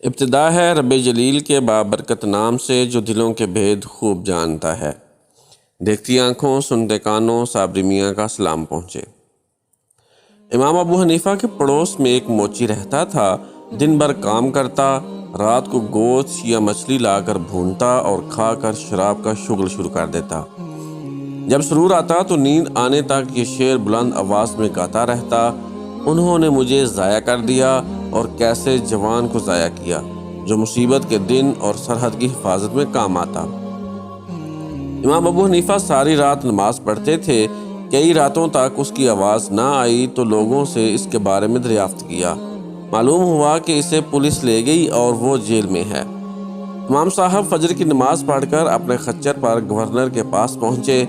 ابتدا ہے رب جلیل کے بابرکت نام سے جو دلوں کے بھید خوب جانتا ہے۔ دیکھتی آنکھوں سنتے کانوں صابری میاں کا سلام پہنچے۔ امام ابو حنیفہ کے پڑوس میں ایک موچی رہتا تھا۔ دن بھر کام کرتا، رات کو گوشت یا مچھلی لا کر بھونتا اور کھا کر شراب کا شغل شروع کر دیتا۔ جب سرور آتا تو نیند آنے تک یہ شعر بلند آواز میں گاتا رہتا: انہوں نے مجھے ضائع کر دیا اور کیسے جوان کو ضائع کیا جو مصیبت کے دن اور سرحد کی حفاظت میں کام آتا۔ امام ابو حنیفہ ساری رات نماز پڑھتے تھے۔ کئی راتوں تک اس کی آواز نہ آئی تو لوگوں سے اس کے بارے میں دریافت کیا۔ معلوم ہوا کہ اسے پولیس لے گئی اور وہ جیل میں ہے۔ امام صاحب فجر کی نماز پڑھ کر اپنے خچر پر گورنر کے پاس پہنچے۔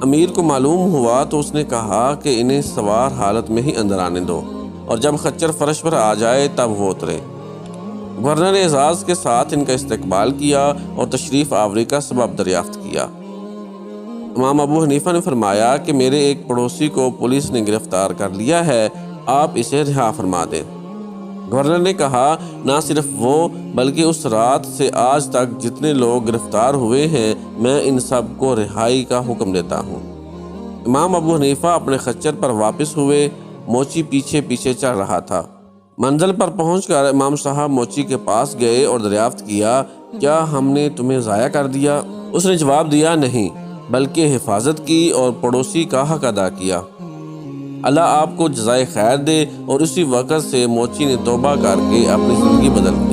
امیر کو معلوم ہوا تو اس نے کہا کہ انہیں سوار حالت میں ہی اندر آنے دو اور جب خچر فرش پر آ جائے تب وہ اترے۔ گورنر نے اعزاز کے ساتھ ان کا استقبال کیا اور تشریف آوری کا سبب دریافت کیا۔ امام ابو حنیفہ نے فرمایا کہ میرے ایک پڑوسی کو پولیس نے گرفتار کر لیا ہے، آپ اسے رہا فرما دیں۔ گورنر نے کہا نہ صرف وہ بلکہ اس رات سے آج تک جتنے لوگ گرفتار ہوئے ہیں میں ان سب کو رہائی کا حکم دیتا ہوں۔ امام ابو حنیفہ اپنے خچر پر واپس ہوئے۔ موچی پیچھے پیچھے چل رہا تھا۔ منزل پر پہنچ کر امام صاحب موچی کے پاس گئے اور دریافت کیا: کیا ہم نے تمہیں ضائع کر دیا؟ اس نے جواب دیا: نہیں، بلکہ حفاظت کی اور پڑوسی کا حق ادا کیا۔ اللہ آپ کو جزائے خیر دے۔ اور اسی وقت سے موچی نے توبہ کر کے اپنی زندگی بدل دی۔